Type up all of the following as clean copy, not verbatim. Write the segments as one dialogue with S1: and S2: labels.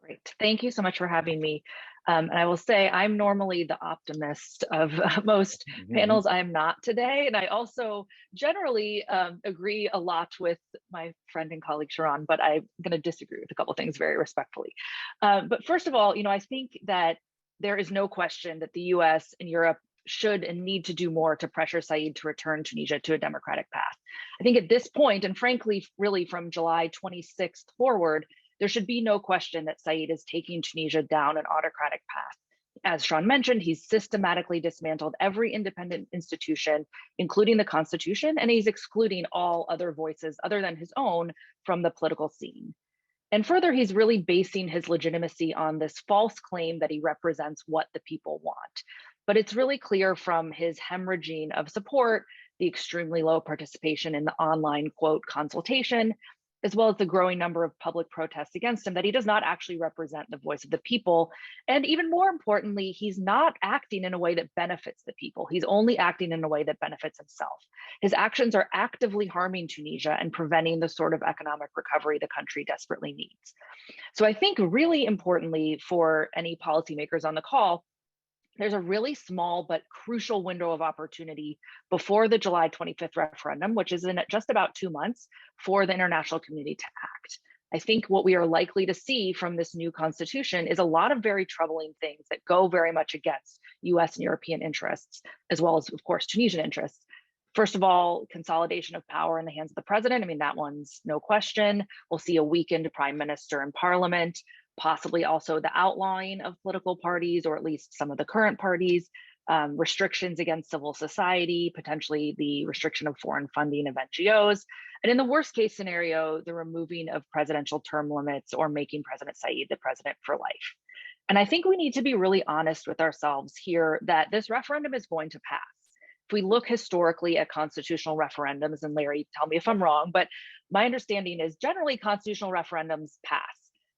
S1: Great. Thank you so much for having me. And I will say I'm normally the optimist of most
S2: Mhm.
S1: panels. I am not today. And I also generally agree a lot with my friend and colleague Sharon, but I'm going to disagree with a couple of things very respectfully. But first of all, I think that there is no question that the US and Europe should and need to do more to pressure Said to return Tunisia to a democratic path. I think at this point, and frankly, really from July 26th forward, there should be no question that Said is taking Tunisia down an autocratic path. As Sean mentioned, he's systematically dismantled every independent institution, including the Constitution, and he's excluding all other voices other than his own from the political scene. And further, he's really basing his legitimacy on this false claim that he represents what the people want. But it's really clear from his hemorrhaging of support, the extremely low participation in the online quote consultation, as well as the growing number of public protests against him, that he does not actually represent the voice of the people. And even more importantly, he's not acting in a way that benefits the people. He's only acting in a way that benefits himself. His actions are actively harming Tunisia and preventing the sort of economic recovery the country desperately needs. So I think really importantly for any policymakers on the call, there's a really small but crucial window of opportunity before the July 25th referendum, which is in just about 2 months, for the international community to act. I think what we are likely to see from this new constitution is a lot of very troubling things that go very much against US and European interests, as well as, of course, Tunisian interests. First of all, consolidation of power in the hands of the president. I mean, that one's no question. We'll see a weakened prime minister and parliament, possibly also the outlawing of political parties, or at least some of the current parties, restrictions against civil society, potentially the restriction of foreign funding of NGOs, and in the worst case scenario, the removing of presidential term limits or making President Said the president for life. And I think we need to be really honest with ourselves here that this referendum is going to pass. If we look historically at constitutional referendums, and Larry, tell me if I'm wrong, but my understanding is generally constitutional referendums pass.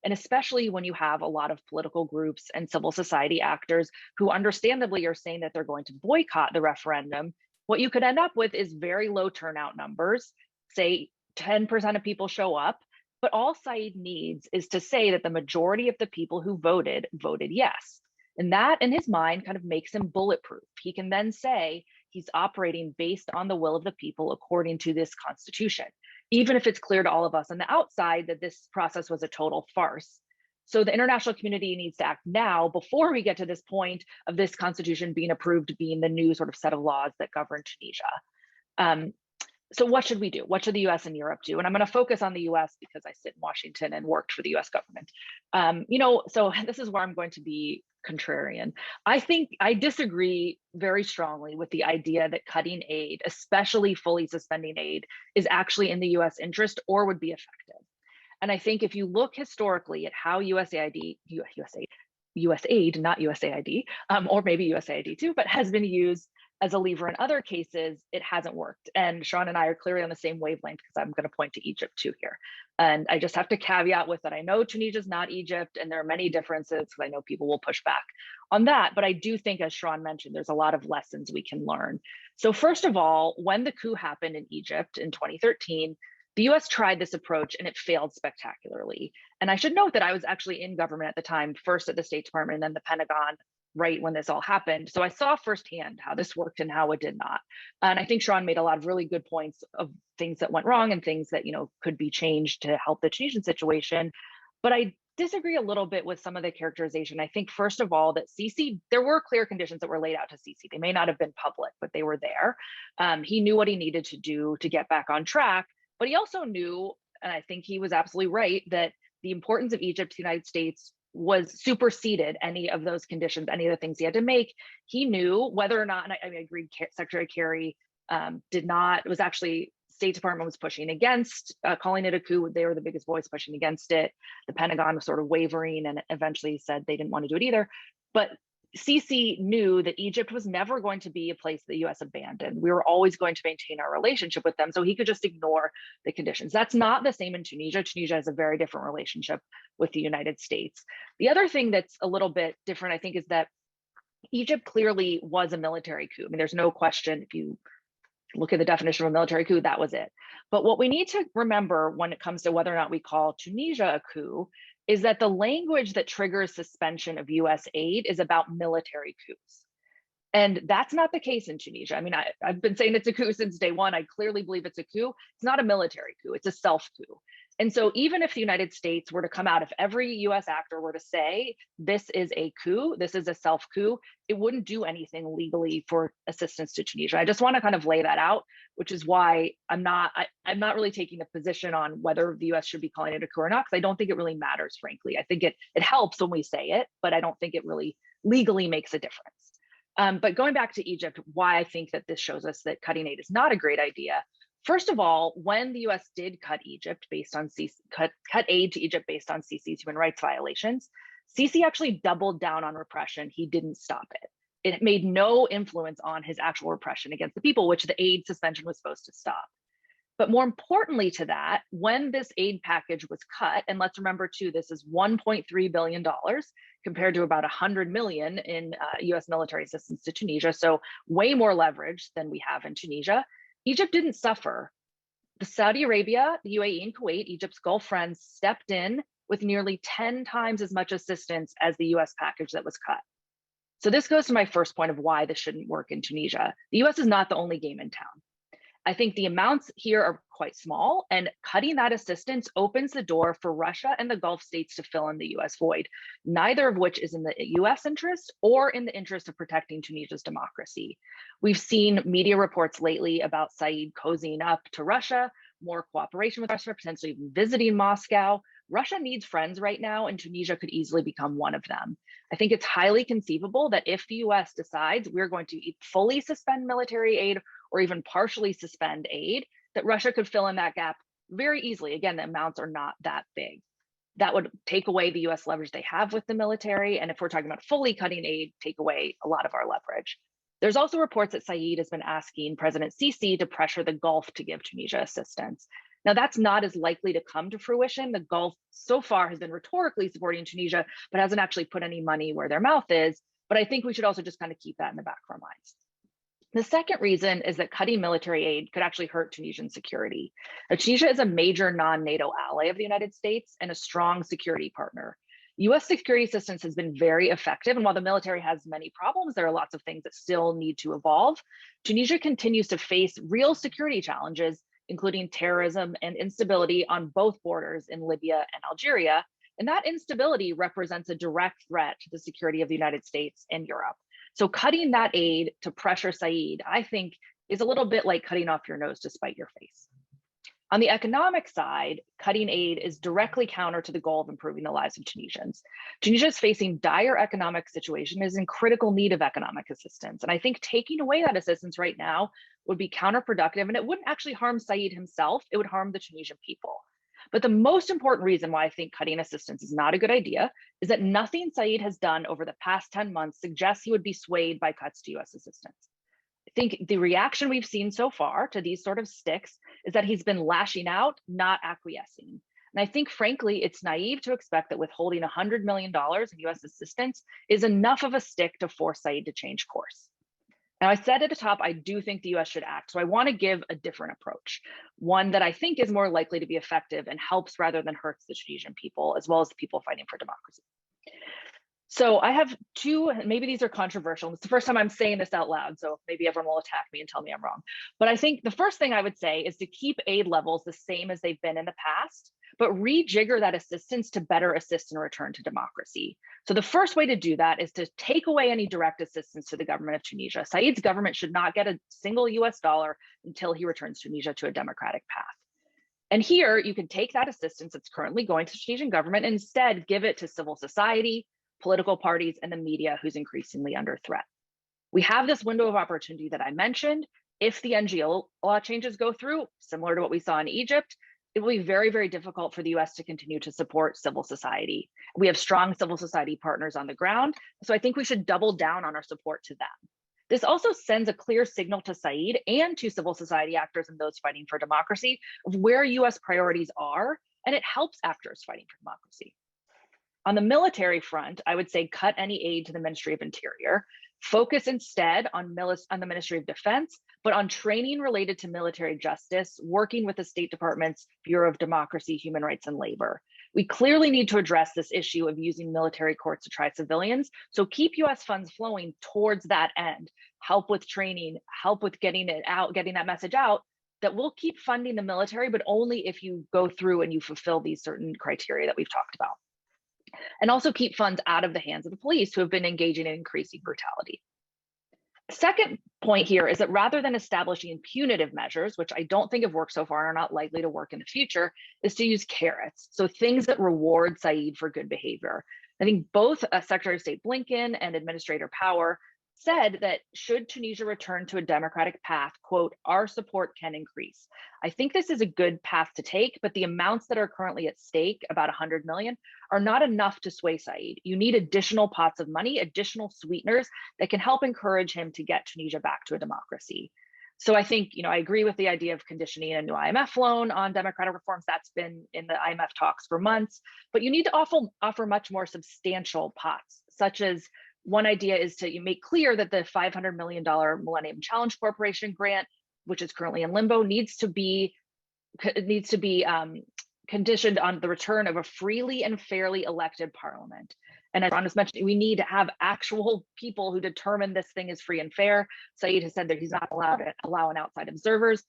S1: And especially when you have a lot of political groups and civil society actors who understandably are saying that they're going to boycott the referendum, what you could end up with is very low turnout numbers, say 10% of people show up, but all Said needs is to say that the majority of the people who voted yes. And that in his mind kind of makes him bulletproof. He can then say he's operating based on the will of the people according to this constitution, even if it's clear to all of us on the outside that this process was a total farce. So the international community needs to act now before we get to this point of this constitution being approved, being the new sort of set of laws that govern Tunisia. Um, so what should we do? What should the US and Europe do? And I'm going to focus on the US because I sit in Washington and worked for the US government. So this is where I'm going to be contrarian. I think I disagree very strongly with the idea that cutting aid, especially fully suspending aid, is actually in the US interest or would be effective. And I think if you look historically at how USAID, not USAID, or maybe USAID too, but has been used as a lever in other cases, it hasn't worked. And Sean and I are clearly on the same wavelength because I'm going to point to Egypt too here. And I just have to caveat with that. I know Tunisia is not Egypt, and there are many differences because I know people will push back on that. But I do think, as Sean mentioned, there's a lot of lessons we can learn. So first of all, when the coup happened in Egypt in 2013, the US tried this approach and it failed spectacularly. And I should note that I was actually in government at the time, first at the State Department and then the Pentagon, right when this all happened. So I saw firsthand how this worked and how it did not. And I think Sharon made a lot of really good points of things that went wrong and things that, could be changed to help the Tunisian situation. But I disagree a little bit with some of the characterization. I think, first of all, that Sisi, there were clear conditions that were laid out to Sisi. They may not have been public, but they were there. He knew what he needed to do to get back on track. But he also knew, and I think he was absolutely right, that the importance of Egypt to the United States was superseded any of those conditions, any of the things he had to make. He knew whether or not, and I agreed, Secretary Kerry did not, it was actually, State Department was pushing against calling it a coup. They were the biggest voice pushing against it. The Pentagon was sort of wavering and eventually said they didn't want to do it either. But Sisi knew that Egypt was never going to be a place the US abandoned. We were always going to maintain our relationship with them. So he could just ignore the conditions. That's not the same in Tunisia. Tunisia has a very different relationship with the United States. The other thing that's a little bit different, I think, is that Egypt clearly was a military coup. I mean, there's no question. If you look at the definition of a military coup, that was it. But what we need to remember when it comes to whether or not we call Tunisia a coup is that the language that triggers suspension of US aid is about military coups. And that's not the case in Tunisia. I mean, I've been saying it's a coup since day one. I clearly believe it's a coup. It's not a military coup, it's a self coup. And so even if the United States were to come out, if every US actor were to say, this is a coup, this is a self coup, it wouldn't do anything legally for assistance to Tunisia. I just want to kind of lay that out, which is why I'm not really taking a position on whether the US should be calling it a coup or not, because I don't think it really matters, frankly. I think it helps when we say it, but I don't think it really legally makes a difference. But going back to Egypt, why I think that this shows us that cutting aid is not a great idea. First of all, when the US did cut aid to Egypt based on Sisi's human rights violations, Sisi actually doubled down on repression. He didn't stop it. It made no influence on his actual repression against the people, which the aid suspension was supposed to stop. But more importantly to that, when this aid package was cut, and let's remember too, this is $1.3 billion compared to about 100 million in US military assistance to Tunisia, so way more leverage than we have in Tunisia. Egypt didn't suffer. The Saudi Arabia, the UAE, and Kuwait, Egypt's Gulf friends, stepped in with nearly 10 times as much assistance as the US package that was cut. So this goes to my first point of why this shouldn't work in Tunisia. The US is not the only game in town. I think the amounts here are quite small, and cutting that assistance opens the door for Russia and the Gulf states to fill in the US void, neither of which is in the US interest or in the interest of protecting Tunisia's democracy. We've seen media reports lately about Said cozying up to Russia, more cooperation with Russia, potentially even visiting Moscow. Russia needs friends right now, and Tunisia could easily become one of them. I think it's highly conceivable that if the US decides we're going to fully suspend military aid or even partially suspend aid, that Russia could fill in that gap very easily. Again, the amounts are not that big. That would take away the US leverage they have with the military. And if we're talking about fully cutting aid, take away a lot of our leverage. There's also reports that Said has been asking President Sisi to pressure the Gulf to give Tunisia assistance. Now, that's not as likely to come to fruition. The Gulf so far has been rhetorically supporting Tunisia, but hasn't actually put any money where their mouth is. But I think we should also just kind of keep that in the back of our minds. The second reason is that cutting military aid could actually hurt Tunisian security. Now, Tunisia is a major non-NATO ally of the United States and a strong security partner. US security assistance has been very effective, and while the military has many problems, there are lots of things that still need to evolve. Tunisia continues to face real security challenges, including terrorism and instability on both borders in Libya and Algeria, and that instability represents a direct threat to the security of the United States and Europe. So cutting that aid to pressure Said, I think, is a little bit like cutting off your nose to spite your face. On the economic side, cutting aid is directly counter to the goal of improving the lives of Tunisians. Tunisia is facing dire economic situation, is in critical need of economic assistance. And I think taking away that assistance right now would be counterproductive, and it wouldn't actually harm Said himself, it would harm the Tunisian people. But the most important reason why I think cutting assistance is not a good idea is that nothing Said has done over the past 10 months suggests he would be swayed by cuts to US assistance. I think the reaction we've seen so far to these sort of sticks is that he's been lashing out, not acquiescing. And I think, frankly, it's naive to expect that withholding $100 million in US assistance is enough of a stick to force Said to change course. Now, I said at the top, I do think the US should act. So I want to give a different approach, one that I think is more likely to be effective and helps rather than hurts the Tunisian people, as well as the people fighting for democracy. So I have two, maybe these are controversial. It's the first time I'm saying this out loud, so maybe everyone will attack me and tell me I'm wrong. But I think the first thing I would say is to keep aid levels the same as they've been in the past, but rejigger that assistance to better assist in return to democracy. So the first way to do that is to take away any direct assistance to the government of Tunisia. Said's government should not get a single US dollar until he returns Tunisia to a democratic path. And here you can take that assistance that's currently going to the Tunisian government and instead give it to civil society, political parties, and the media, who's increasingly under threat. We have this window of opportunity that I mentioned. If the NGO law changes go through, similar to what we saw in Egypt, it will be very, very difficult for the US to continue to support civil society. We have strong civil society partners on the ground, so I think we should double down on our support to them. This also sends a clear signal to Said and to civil society actors and those fighting for democracy of where US priorities are, and it helps actors fighting for democracy. On the military front, I would say cut any aid to the Ministry of Interior, focus instead on the Ministry of Defense, but on training related to military justice, working with the State Department's Bureau of Democracy, Human Rights, and Labor. We clearly need to address this issue of using military courts to try civilians. So keep US funds flowing towards that end. Help with training, help with getting it out, getting that message out, that we'll keep funding the military, but only if you go through and you fulfill these certain criteria that we've talked about. And also keep funds out of the hands of the police who have been engaging in increasing brutality. Second point here is that rather than establishing punitive measures, which I don't think have worked so far and are not likely to work in the future, is to use carrots. So things that reward Saeed for good behavior. I think both Secretary of State Blinken and Administrator Power said that should Tunisia return to a democratic path, quote, our support can increase. I think this is a good path to take, but the amounts that are currently at stake, about 100 million, are not enough to sway Saeed. You need additional pots of money, additional sweeteners that can help encourage him to get Tunisia back to a democracy. So I think, I agree with the idea of conditioning a new IMF loan on democratic reforms. That's been in the IMF talks for months, but you need to offer much more substantial pots, such as one idea is to make clear that the $500 million Millennium Challenge Corporation grant, which is currently in limbo, needs to be conditioned on the return of a freely and fairly elected parliament. And as Ron was mentioning, we need to have actual people who determine this thing is free and fair. Saeed has said that he's not allowed to allow outside observers,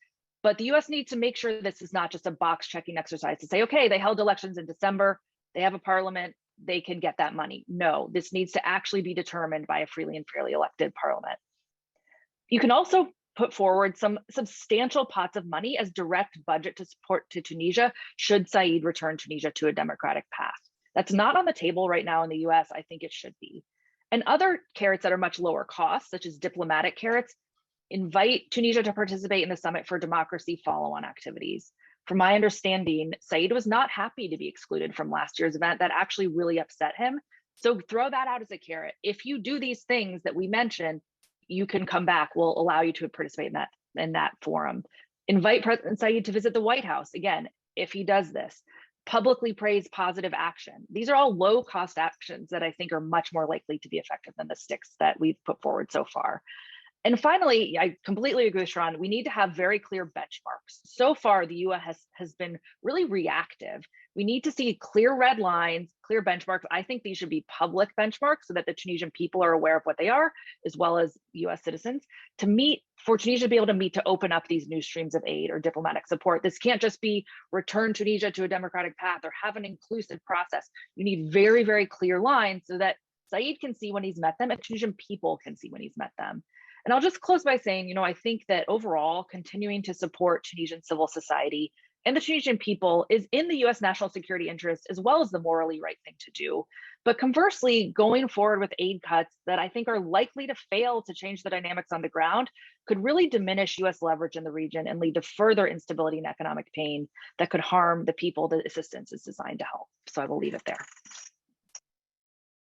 S1: but the US needs to make sure this is not just a box checking exercise to say, okay, they held elections in December, they have a parliament, they can get that money. No, this needs to actually be determined by a freely and fairly elected parliament. You can also put forward some substantial pots of money as direct budget to support to Tunisia should Saeed return Tunisia to a democratic path. That's not on the table right now in the US. I think it should be. And other carrots that are much lower cost, such as diplomatic carrots, invite Tunisia to participate in the Summit for Democracy follow-on activities. From my understanding, Saeed was not happy to be excluded from last year's event. That actually really upset him. So throw that out as a carrot. If you do these things that we mentioned, you can come back. We'll allow you to participate in that forum. Invite President Saeed to visit the White House. Again, if he does this, publicly praise positive action. These are all low cost actions that I think are much more likely to be effective than the sticks that we've put forward so far. And finally, I completely agree with Sharon, we need to have very clear benchmarks. So far, the US has been really reactive. We need to see clear red lines, clear benchmarks. I think these should be public benchmarks so that the Tunisian people are aware of what they are, as well as US citizens, for Tunisia to be able to open up these new streams of aid or diplomatic support. This can't just be return Tunisia to a democratic path or have an inclusive process. You need very, very clear lines so that Saeed can see when he's met them and Tunisian people can see when he's met them. And I'll just close by saying, I think that overall, continuing to support Tunisian civil society and the Tunisian people is in the US national security interest, as well as the morally right thing to do. But conversely, going forward with aid cuts that I think are likely to fail to change the dynamics on the ground could really diminish US leverage in the region and lead to further instability and economic pain that could harm the people that assistance is designed to help. So I will leave it there.